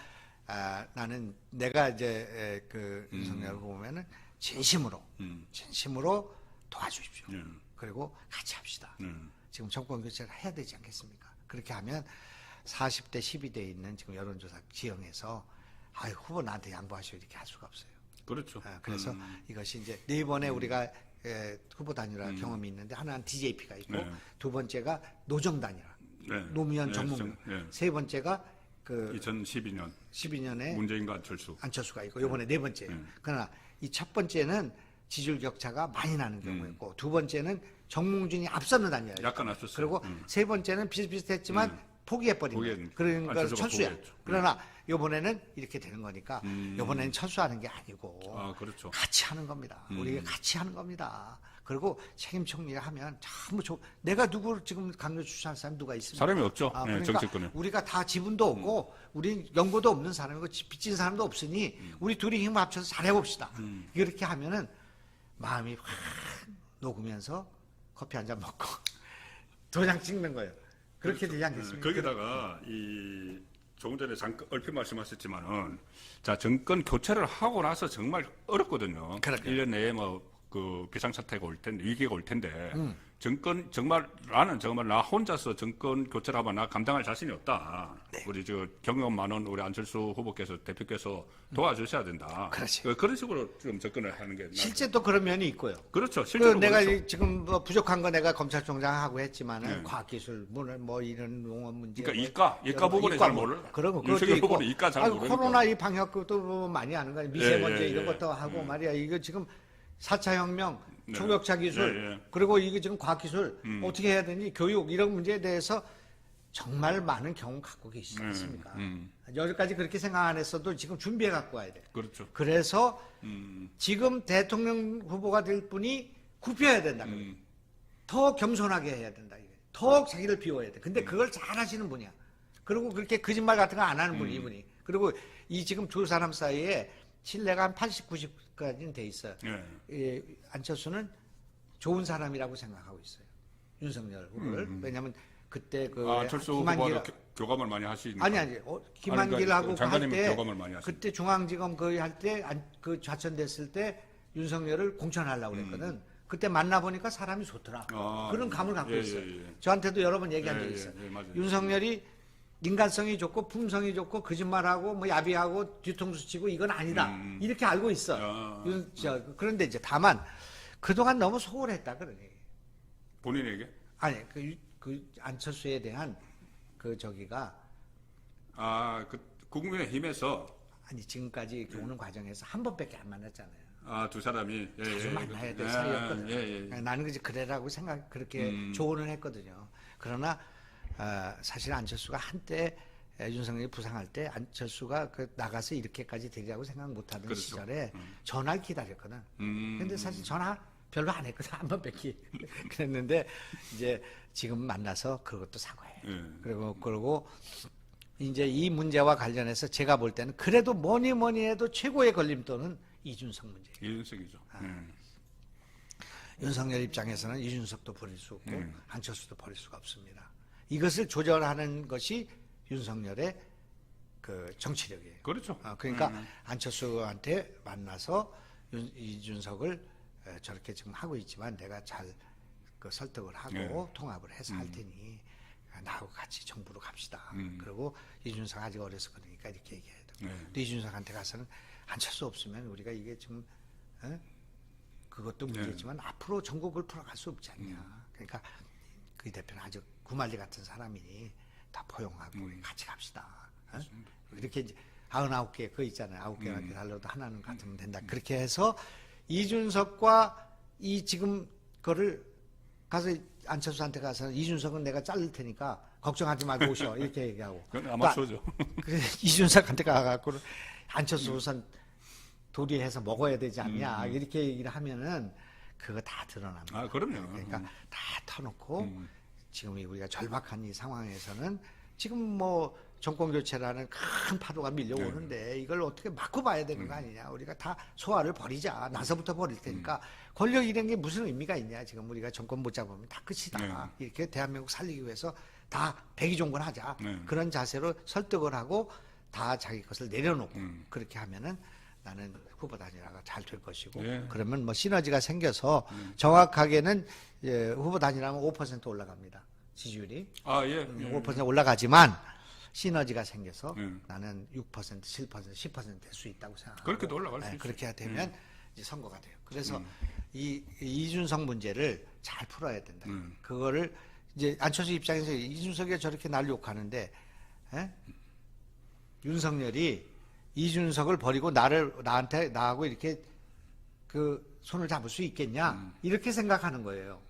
나는 내가 이제 그 윤석열을 보면은 진심으로 도와주십시오. 그리고 같이 합시다. 지금 정권 교체를 해야 되지 않겠습니까? 그렇게 하면 40대 12대에 있는 지금 여론조사 지형에서 후보 나한테 양보하시오 이렇게 할 수가 없어요. 그렇죠. 그래서 이것이 이제 네 번에 우리가 후보 단일화 경험이 있는데 하나는 DJP가 있고 두 번째가 노정 단일화, 노무현 정몽, 세 번째가 그 2012년 12년에 문재인과 안철수가 있고 요번에 네 번째. 그러나 이 첫 번째는 지지율 격차가 많이 나는 경우였고 두 번째는 정몽준이 앞서는 단일화. 약간 앞섰어요. 그리고 세 번째는 비슷비슷했지만 포기해버린 거예요. 그러니까 철수야. 그러나 요번에는 이렇게 되는 거니까 요번에는 철수하는 게 아니고 그렇죠. 같이 하는 겁니다. 우리가 같이 하는 겁니다. 그리고 책임 총리가 하면 전부 내가 누구를 지금 강요 추천할 사람이 누가 있습니까? 사람이 없죠. 그러니까 정치권에. 우리가 다 지분도 없고 우리 연고도 없는 사람이고 빚진 사람도 없으니 우리 둘이 힘을 합쳐서 잘해봅시다. 이렇게 하면은 마음이 확 녹으면서 커피 한 잔 먹고 도장 찍는 거예요. 그렇게 되지 않겠습니까? 거기다가 이 조금 전에 잠깐 얼핏 말씀하셨지만은 자 정권 교체를 하고 나서 정말 어렵거든요. 그러니까요. 1년 내에 뭐 그 비상사태가 올 텐데 위기가 올 텐데 정권 정말 나는 정말 나 혼자서 정권 교체를 하면 나 감당할 자신이 없다. 우리 저 경험 많은 우리 안철수 후보께서 대표께서 도와주셔야 된다. 그렇지. 그런 식으로 좀 접근을 하는 게 실제 또 그런 면이 있고요. 그렇죠. 실제로 내가 그렇죠. 지금 뭐 부족한 거 내가 검찰총장 하고 했지만은 과학기술 뭐 이런 농업 문제. 그러니까 이과 부분에 잘 몰라. 그런 거 윤석열 후보는 이과 잘 모르니까. 코로나 이 방역도 뭐 많이 하는 거야. 미세먼지 이런 것도 하고 말이야. 이거 지금 4차 혁명, 초격차 기술, 그리고 이게 지금 과학기술 어떻게 해야 되는지 교육 이런 문제에 대해서 정말 많은 경험 갖고 계시지 않습니까? 여기까지 그렇게 생각 안 했어도 지금 준비해 갖고 와야 돼. 그렇죠. 그래서 지금 대통령 후보가 될 분이 굽혀야 된다. 더 겸손하게 해야 된다. 더 자기를 비워야 돼. 근데 그걸 잘 하시는 분이야. 그리고 그렇게 거짓말 같은 거 안 하는 분이 이분이. 그리고 이 지금 두 사람 사이에 신뢰가 한 80, 90까지는 돼 있어요. 안철수는 좋은 사람이라고 생각하고 있어요. 윤석열 후보를. 왜냐하면 그때 그 안철수 후보가 교감을 많이 하시니까. 아니 김한길하고 할 때 교감을 많이 하시니까. 그때 중앙지검 거의 할 때 그 좌천됐을 때 윤석열을 공천하려고 그랬거든. 그때 만나보니까 사람이 좋더라. 그런 감을 갖고 있어요. 저한테도 여러 번 얘기한 적이 있어요. 윤석열이 인간성이 좋고 품성이 좋고 거짓말하고 뭐 야비하고 뒤통수 치고 이건 아니다. 이렇게 알고 있어. 그런데 이제 다만 그동안 너무 소홀했다 그러네. 본인에게? 아니 그 안철수에 대한 그 저기가 그 국민의힘에서 아니 지금까지 이렇게 오는 과정에서 한 번밖에 안 만났잖아요. 두 사람이 자주 만나야 될 사이였거든요. 나는 그래라고 그렇게 조언을 했거든요. 그러나 사실 안철수가 한때 윤석열이 부상할 때 안철수가 나가서 이렇게까지 되리라고 생각 못하던 그렇죠. 시절에 전화를 기다렸거든. 근데 사실 전화 별로 안 했거든. 한 번밖에. 그랬는데 이제 지금 만나서 그것도 사과해. 그리고 이제 이 문제와 관련해서 제가 볼 때는 그래도 뭐니 해도 최고의 걸림돌은 이준석 문제예요. 이준석이죠. 윤석열 입장에서는 이준석도 버릴 수 없고 안철수도 버릴 수가 없습니다. 이것을 조절하는 것이 윤석열의 그 정치력이에요. 그렇죠. 그러니까 안철수한테 만나서 이준석을 저렇게 지금 하고 있지만 내가 잘 그 설득을 하고 통합을 해서 할 테니 나하고 같이 정부로 갑시다. 그리고 이준석 아직 어려서 그러니까 이렇게 얘기해야 돼요. 또 이준석한테 가서는 안철수 없으면 우리가 이게 지금 그것도 문제지만 앞으로 전국을 풀어갈 수 없지 않냐. 그러니까 그 대표는 아주 구말리 같은 사람이니 다 포용하고 같이 갑시다. 이렇게 이제 99개 그거 있잖아요. 9개밖에 달라도 하나는 같으면 된다. 그렇게 해서 이준석과 이 지금 거를 가서 안철수한테 가서 이준석은 내가 자를 테니까 걱정하지 말고 오셔 이렇게 얘기하고. 그건 아마추어죠. 그래서 이준석한테 가갖고 안철수 우선 도리해서 먹어야 되지 않냐 이렇게 얘기를 하면은 그거 다 드러납니다. 그럼요. 그러니까 다 터놓고 지금 우리가 절박한 이 상황에서는 지금 뭐 정권 교체라는 큰 파도가 밀려오는데 이걸 어떻게 막고 봐야 되는 거 아니냐. 우리가 다 소화를 버리자. 나서부터 버릴 테니까 권력 이런 게 무슨 의미가 있냐. 지금 우리가 정권 못 잡으면 다 끝이다. 이렇게 대한민국 살리기 위해서 다 백의종군하자. 그런 자세로 설득을 하고 다 자기 것을 내려놓고 그렇게 하면은 나는 후보 단일화가 잘 될 것이고 그러면 뭐 시너지가 생겨서 정확하게는 후보 단일화하면 5% 올라갑니다. 지지율이 5% 올라가지만 시너지가 생겨서 나는 6%, 7%, 10% 될 수 있다고 생각하고 그렇게도 올라갈 수 있어요. 그렇게 되면 이제 선거가 돼요. 그래서 이 이준석 문제를 잘 풀어야 된다. 그거를 이제 안철수 입장에서 이준석이 저렇게 날 욕하는데 윤석열이 이준석을 버리고 나하고 이렇게 그 손을 잡을 수 있겠냐 이렇게 생각하는 거예요.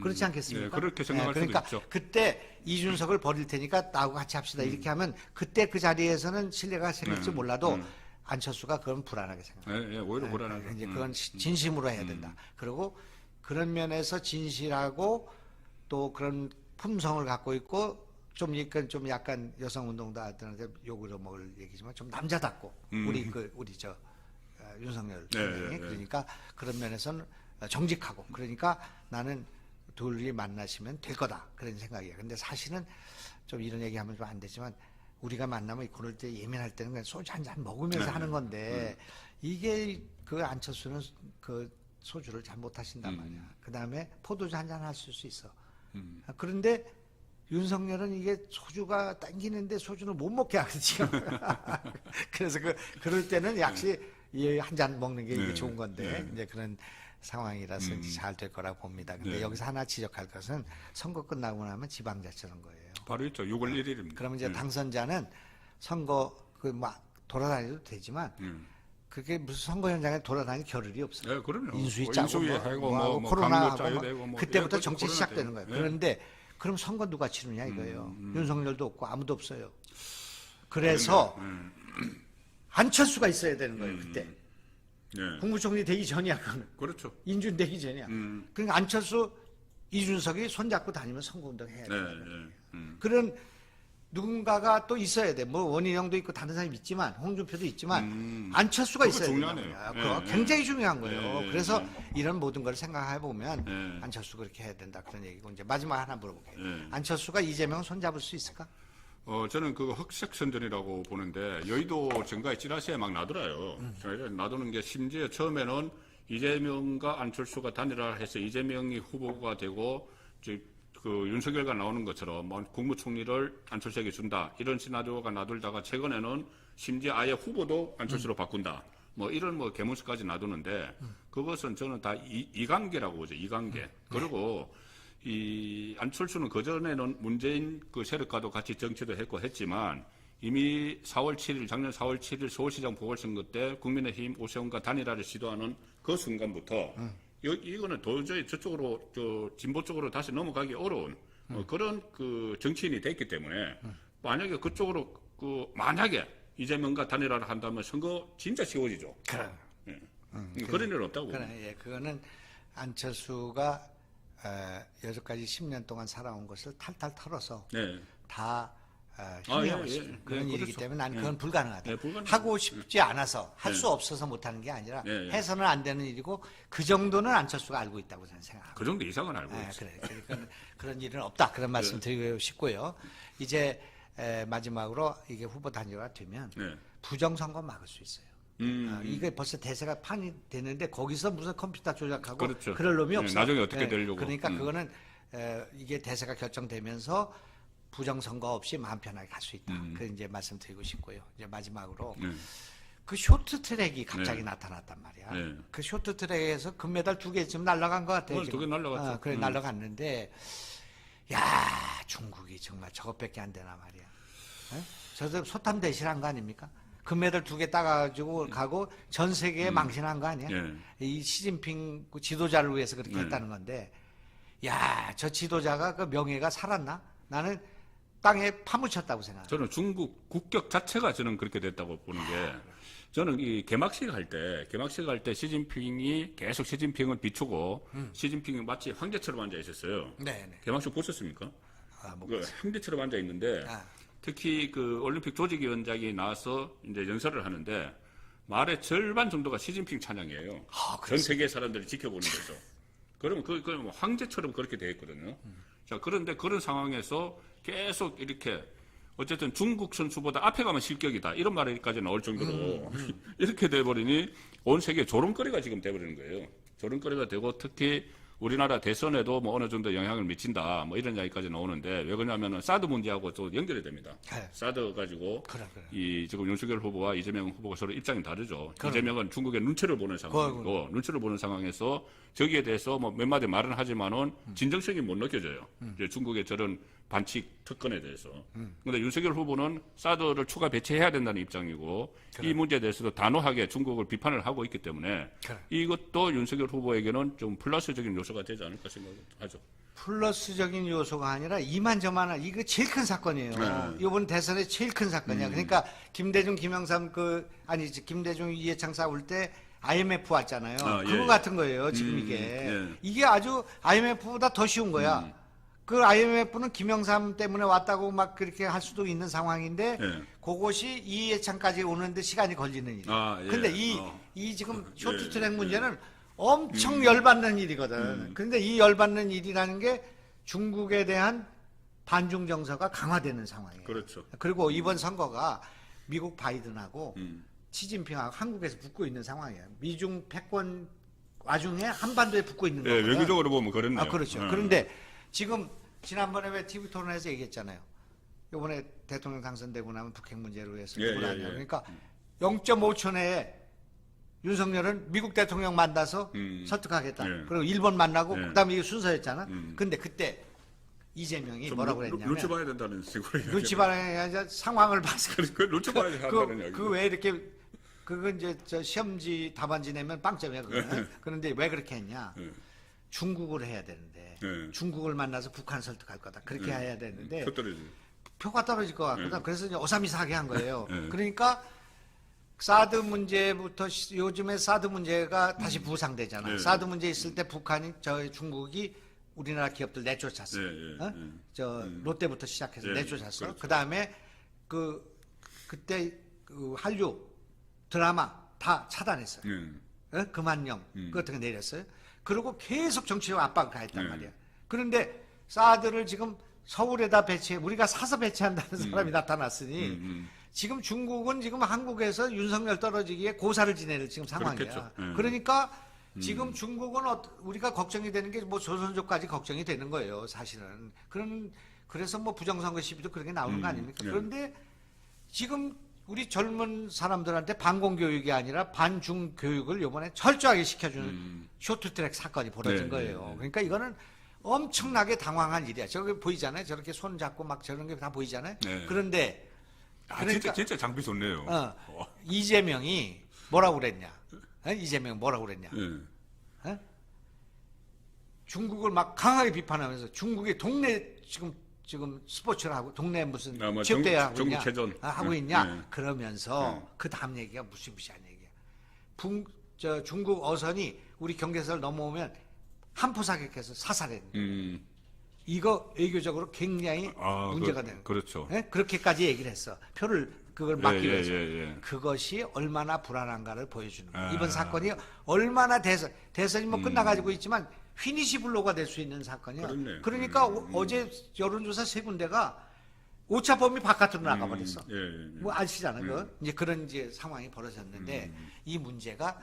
그렇지 않겠습니까? 네, 그렇게 생각할 그러니까 수도 있죠. 그때 이준석을 버릴 테니까 나하고 같이 합시다 이렇게 하면 그때 그 자리에서는 신뢰가 생길지 몰라도 안철수가 그건 불안하게 생각해요. 네, 오히려 불안하죠. 이제 그건 진심으로 해야 된다. 그리고 그런 면에서 진실하고 또 그런 품성을 갖고 있고 좀 약간 여성운동가들한테 욕을 먹을 얘기지만 좀 남자답고 우리 저 윤석열 선생이 그러니까 그런 면에서는 정직하고 그러니까 나는 둘이 만나시면 될 거다 그런 생각이에요. 근데 사실은 좀 이런 얘기하면 좀 안 되지만 우리가 만나면 그럴 때 예민할 때는 그냥 소주 한 잔 먹으면서 하는 건데 이게 그 안철수는 그 소주를 잘 못하신단 말이야. 그 다음에 포도주 한 잔 하실 수 있어. 그런데 윤석열은 이게 소주가 땡기는데 소주는 못 먹게 하거든요. 그래서 그럴 때는 역시 한 잔 먹는 게 이게 좋은 건데 이제 그런 상황이라서 잘 될 거라고 봅니다. 근데 여기서 하나 지적할 것은 선거 끝나고 나면 지방자치 선거예요. 바로 있죠. 6월 1일입니다. 그러면 이제 당선자는 선거 막 돌아다녀도 되지만 그게 무슨 선거 현장에 돌아다닐 겨를이 없어요. 네, 그럼요. 인수위 짜고 뭐 코로나 짜야 하고 되고 뭐 그때부터 예, 정치 시작되는 거예요. 네. 그런데 그럼 선거 누가 치르냐 이거예요. 윤석열도 없고 아무도 없어요. 그래서 안철수가 있어야 되는 거예요. 그때. 네. 국무총리 되기 전이야. 그거는. 그렇죠. 인준 되기 전이야. 그러니까 안철수, 이준석이 손잡고 다니면 선거운동 해야 돼요. 그런 누군가가 또 있어야 돼. 뭐 원희룡도 있고 다른 사람이 있지만 홍준표도 있지만 안철수가 있어야 돼요. 그거 굉장히 중요한 거예요. 그래서 이런 모든 걸 생각해 보면 안철수 그렇게 해야 된다 그런 얘기고 이제 마지막 하나 물어볼게요. 안철수가 이재명 손잡을 수 있을까? 저는 그거 흑색선전이라고 보는데 여의도 정가에 찌라시에 막 나돌아요. 나도는 게 심지어 처음에는 이재명과 안철수가 단일화를 해서 이재명이 후보가 되고 그 윤석열과 나오는 것처럼 뭐 국무총리를 안철수에게 준다 이런 시나리오가 나돌다가 최근에는 심지어 아예 후보도 안철수로 바꾼다 뭐 이런 뭐 개문수까지 놔두는데 그것은 저는 다 이관계라고 보죠. 이관계. 그리고 이 안철수는 그전에는 문재인 그 세력과도 같이 정치도 했지만 이미 작년 4월 7일 서울시장 보궐선거 때 국민의힘 오세훈과 단일화를 시도하는 그 순간부터 이거는 도저히 저쪽으로 진보 쪽으로 다시 넘어가기 어려운 그런 그 정치인이 됐기 때문에 만약에 그쪽으로 만약에 이재명과 단일화를 한다면 선거 진짜 쉬워지죠. 그런 일은 없다고. 그래, 그거는 안철수가 여기까지 10년 동안 살아온 것을 탈탈 털어서 다 희미하고 싶은 그런 일이기 그렇죠. 때문에 나는 그건 불가능하다. 불가능하죠. 하고 싶지 않아서 할 수 없어서 못하는 게 아니라 해서는 안 되는 일이고 그 정도는 안철수가 알고 있다고 저는 생각합니다. 그 정도 이상은 알고 있어요. 그래. 그런 일은 없다. 그런 말씀 드리고 싶고요. 이제 마지막으로 이게 후보 단일화가 되면 부정선거 막을 수 있어요. 이게 벌써 대세가 판이 되는데 거기서 무슨 컴퓨터 조작하고 그렇죠. 그럴 놈이 없어요. 나중에 어떻게 되려고. 그러니까 그거는 이게 대세가 결정되면서 부정선거 없이 마음 편하게 갈 수 있다. 그 이제 말씀드리고 싶고요. 이제 마지막으로 그 쇼트트랙이 갑자기 나타났단 말이야. 그 쇼트트랙에서 금메달 2개 지금 날아간 것 같아요. 2개 날아갔죠. 그래 날아갔는데 야 중국이 정말 저것밖에 안 되나 말이야. 저도 소탐 대실한 거 아닙니까? 금메달 2개 따가지고 가고 전 세계에 망신한 거 아니야? 이 시진핑 지도자를 위해서 그렇게 했다는 건데, 야, 저 지도자가 그 명예가 살았나? 나는 땅에 파묻혔다고 생각해요. 저는 중국 국격 자체가 저는 그렇게 됐다고 보는 게, 저는 이 개막식 할 때 시진핑이 계속 시진핑을 비추고, 시진핑이 마치 황제처럼 앉아 있었어요. 네네. 개막식 보셨습니까? 뭐 그 황제처럼 앉아 있는데, 특히 그 올림픽 조직위원장이 나와서 이제 연설을 하는데 말의 절반 정도가 시진핑 찬양이에요. 전 세계 사람들이 지켜보는 거죠. 그러면 그 황제처럼 그렇게 돼 있거든요. 자, 그런데 그런 상황에서 계속 이렇게 어쨌든 중국 선수보다 앞에 가면 실격이다 이런 말까지 나올 정도로 이렇게 돼버리니 온 세계 조롱거리가 지금 돼버리는 거예요. 조롱거리가 되고 특히 우리나라 대선에도 뭐 어느 정도 영향을 미친다 뭐 이런 이야기까지 나오는데 왜 그러냐면은 사드 문제하고 또 연결이 됩니다. 네. 사드 가지고 그래. 이 지금 윤석열 후보와 이재명 후보가 서로 입장이 다르죠. 이재명은 중국의 눈치를 보는 상황이고 눈치를 보는 상황에서 저기에 대해서 뭐 몇 마디 말은 하지만은 진정성이 못 느껴져요. 이제 중국의 저런 반칙 특권에 대해서. 그런데 윤석열 후보는 사드를 추가 배치해야 된다는 입장이고 이 문제에 대해서도 단호하게 중국을 비판을 하고 있기 때문에 이것도 윤석열 후보에게는 좀 플러스적인 요소가 되지 않을까 생각하죠. 플러스적인 요소가 아니라 이만저만한 이거 제일 큰 사건이에요. 이번 대선의 제일 큰 사건이야. 그러니까 김대중, 김영삼 김대중, 이해창 싸울 때 IMF 왔잖아요. 그거 같은 거예요. 지금 이게 아주 IMF보다 더 쉬운 거야. 그 IMF는 김영삼 때문에 왔다고 막 그렇게 할 수도 있는 상황인데 그것이 이해창까지 오는데 시간이 걸리는 일이에요. 근데 이 지금 쇼트트랙 문제는 엄청 열받는 일이거든. 그런데 이 열받는 일이라는 게 중국에 대한 반중 정서가 강화되는 상황이에요. 그렇죠. 그리고 이번 선거가 미국 바이든하고 시진핑하고 한국에서 붙고 있는 상황이에요. 미중 패권 와중에 한반도에 붙고 있는 거예요. 외교적으로 보면 그렇네요. 그렇죠. 그런데 지금 지난번에 왜 TV 토론에서 얘기했잖아요. 이번에 대통령 당선되고 나면 북핵 문제로 해서 누구를 하냐. 그러니까 0.5초 내에 윤석열은 미국 대통령 만나서 설득하겠다. 그리고 일본 만나고 그다음에 이게 순서였잖아. 근데 그때 이재명이 뭐라고 그랬냐면 눈치 봐야 된다는 식으로 눈치 봐야 아니라 상황을 봐서 눈치 봐야 한다는 이야기. 그 왜 이렇게 그건 이제 저 시험지 답안지 내면 빵점이야 그거는. 그런데 왜 그렇게 했냐? 중국을 해야 되는데 중국을 만나서 북한 설득할 거다. 그렇게 해야 되는데 표가 떨어질 것 같거든. 그래서 이제 오삼이사하게 한 거예요. 그러니까 사드 문제부터 요즘에 사드 문제가 다시 부상되잖아. 사드 문제 있을 때 북한이 중국이 우리나라 기업들 내쫓았어. 롯데부터 시작해서 내쫓았어. 그렇죠. 그다음에 그때 그 한류 드라마 다 차단했어요. 금한령 그 같은 거 내렸어요. 그리고 계속 정치적 압박을 가했단 말이야. 그런데 사드를 지금 서울에다 우리가 사서 배치한다는 사람이 나타났으니 지금 중국은 지금 한국에서 윤석열 떨어지기에 고사를 지내는 지금 상황이야. 그러니까 지금 중국은 우리가 걱정이 되는 게 뭐 조선족까지 걱정이 되는 거예요. 사실은. 그래서 뭐 부정선거 시비도 그런 게 나오는 거 아닙니까? 그런데 지금 우리 젊은 사람들한테 반공교육이 아니라 반중교육을 이번에 철저하게 시켜주는 쇼트트랙 사건이 벌어진 거예요. 그러니까 이거는 엄청나게 당황한 일이야. 저기 보이잖아요. 저렇게 손 잡고 막 저런 게 다 보이잖아요. 그런데 그러니까 진짜 장비 좋네요. 이재명이 뭐라고 그랬냐? 이재명 뭐라고 그랬냐? 중국을 막 강하게 비판하면서 중국의 동네 지금 스포츠를 하고 동네 무슨 체육대회 하고 있냐? 하고 있냐? 그러면서 그 다음 얘기가 무시무시한 얘기야. 중국 어선이 우리 경계선을 넘어오면 한포 사격해서 사살했네. 이거 외교적으로 굉장히 문제가 되는. 그렇죠. 그렇게까지 얘기를 했어. 그걸 막기 위해서. 그것이 얼마나 불안한가를 보여주는 거예요. 이번 사건이 얼마나 대선이 뭐 끝나가지고 있지만 휘니시블로가 될 수 있는 사건이야. 그러니까 어제 여론조사 세 군데가 오차범위 바깥으로 나가버렸어. 뭐 아시잖아요. 이제 그런 상황이 벌어졌는데 이 문제가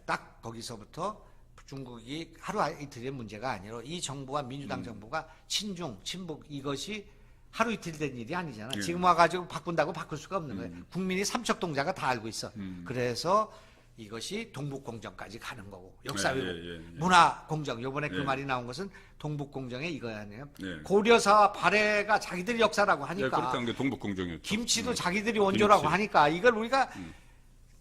딱 거기서부터 중국이 하루 이틀의 문제가 아니라 이 정부가 민주당 정부가 친중, 친북 이것이 하루 이틀 된 일이 아니잖아. 지금 와가지고 바꾼다고 바꿀 수가 없는 거예요. 국민이 삼척동자가 다 알고 있어. 그래서 이것이 동북공정까지 가는 거고 역사회고 문화공정 요번에 그 말이 나온 것은 동북공정의 이거 아니에요. 고려사와 발해가 자기들이 역사라고 하니까 그렇게 한 게 동북공정이었죠. 김치도 자기들이 원조라고 하니까 이걸 우리가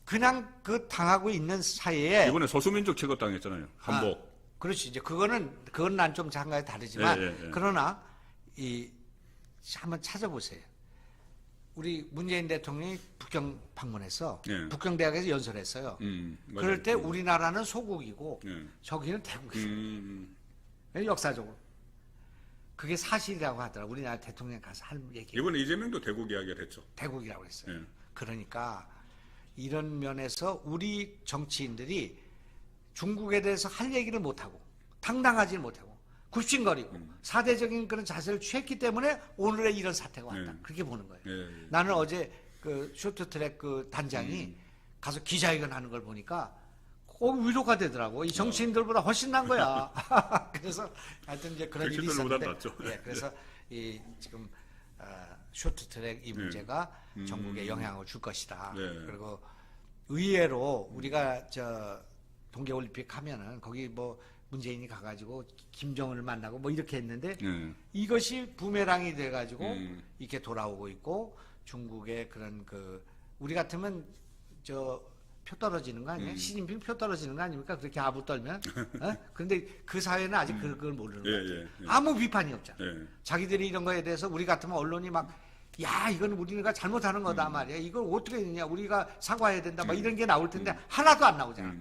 그냥 당하고 있는 사이에 이번에 소수민족 취급당했잖아요. 한복. 그렇지. 이제 그건 난 좀 장가에 다르지만 그러나 한번 찾아보세요. 우리 문재인 대통령이 북경 방문해서 북경 대학에서 연설했어요. 그럴 때 우리나라는 소국이고 저기는 대국이에요. 역사적으로. 그게 사실이라고 하더라고요. 우리나라 대통령 가서 할 얘기. 이번에 이재명도 대국 이야기를 했죠. 대국이라고 했어요. 그러니까 이런 면에서 우리 정치인들이 중국에 대해서 할 얘기를 못하고 당당하지 못하고 굽신거리고 사대적인 그런 자세를 취했기 때문에 오늘의 이런 사태가 왔다. 그렇게 보는 거예요. 나는 어제 그 쇼트트랙 그 단장이 가서 기자회견 하는 걸 보니까 위로가 되더라고. 이 정치인들보다 훨씬 난 거야. 그래서 하여튼 이제 그런 일이 있었는데. 낫죠. 예, 그래서 이 지금 쇼트트랙 이 문제가 전국에 영향을 줄 것이다. 네. 그리고 의외로 우리가 저 동계올림픽 하면은 거기 뭐 문재인이 가가지고 김정은을 만나고 뭐 이렇게 했는데 이것이 부메랑이 돼가지고 이렇게 돌아오고 있고 중국의 그런 우리 같으면 저 표 떨어지는 거 아니에요? 시진핑 표 떨어지는 거 아닙니까? 그렇게 아부 떨면. 그런데 그 사회는 아직 그걸 모르는 거예요. 아무 비판이 없잖아. 자기들이 이런 거에 대해서 우리 같으면 언론이 막 야, 이건 우리가 잘못하는 거다 말이야. 이걸 어떻게 했느냐. 우리가 사과해야 된다. 막 이런 게 나올 텐데 하나도 안 나오잖아.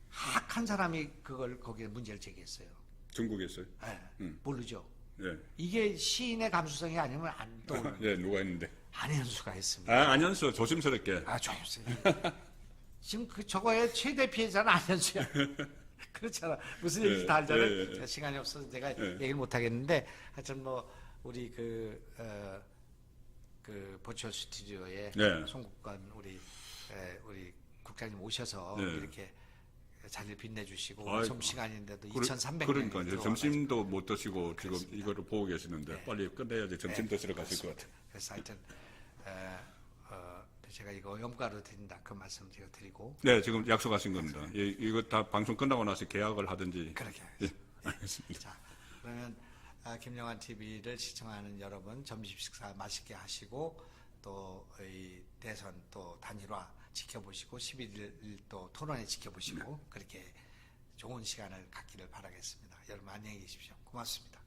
한 사람이 그걸 거기에 문제를 제기했어요. 중국에서요? 네, 모르죠. 네. 이게 시인의 감수성이 아니면 안 떠오르는. 네, 누가 했는데? 안현수가 했습니다. 안현수 조심스럽게. 조심스럽게. 지금 저거의 최대 피해자는 안현수야. 그렇잖아. 무슨 얘기인지 다 알잖아. 제가 시간이 없어서 제가 얘기를 못 하겠는데 하여튼 뭐 우리 버추얼 스튜디오에 송국관 우리 국장님 오셔서 이렇게 자리를 빛내주시고 좀 시간인데도 2,300명 그러니까 점심도 못 드시고 그렇습니다. 지금 이거를 보고 계시는데 빨리 끝내야지 점심 드시러 가실 것 같아요. 그래서 하여튼 제가 이거 염가로 드린다 그 말씀 제가 드리고. 네, 지금 약속하신 겁니다. 이거 다 방송 끝나고 나서 계약을 하든지. 그렇게. 알겠습니다. 자, 그러면 김영환 TV를 시청하는 여러분 점심 식사 맛있게 하시고 또 이 대선 또 단일화 지켜보시고 11일 또 토론회 지켜보시고 그렇게 좋은 시간을 갖기를 바라겠습니다. 여러분 안녕히 계십시오. 고맙습니다.